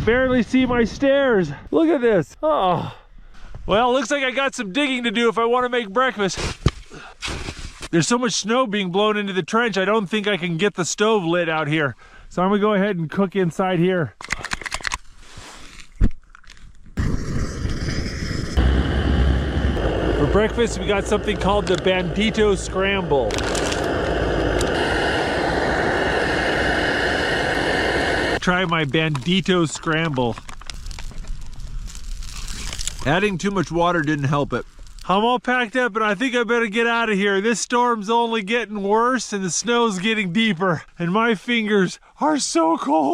barely see my stairs. Look at this. Oh. Well, looks like I got some digging to do if I want to make breakfast. There's so much snow being blown into the trench, I don't think I can get the stove lit out here. So I'm gonna go ahead and cook inside here. For breakfast, we got something called the Bandito Scramble. Try my Bandito Scramble. Adding too much water didn't help it. I'm all packed up and I think I better get out of here. This storm's only getting worse and the snow's getting deeper and my fingers are so cold.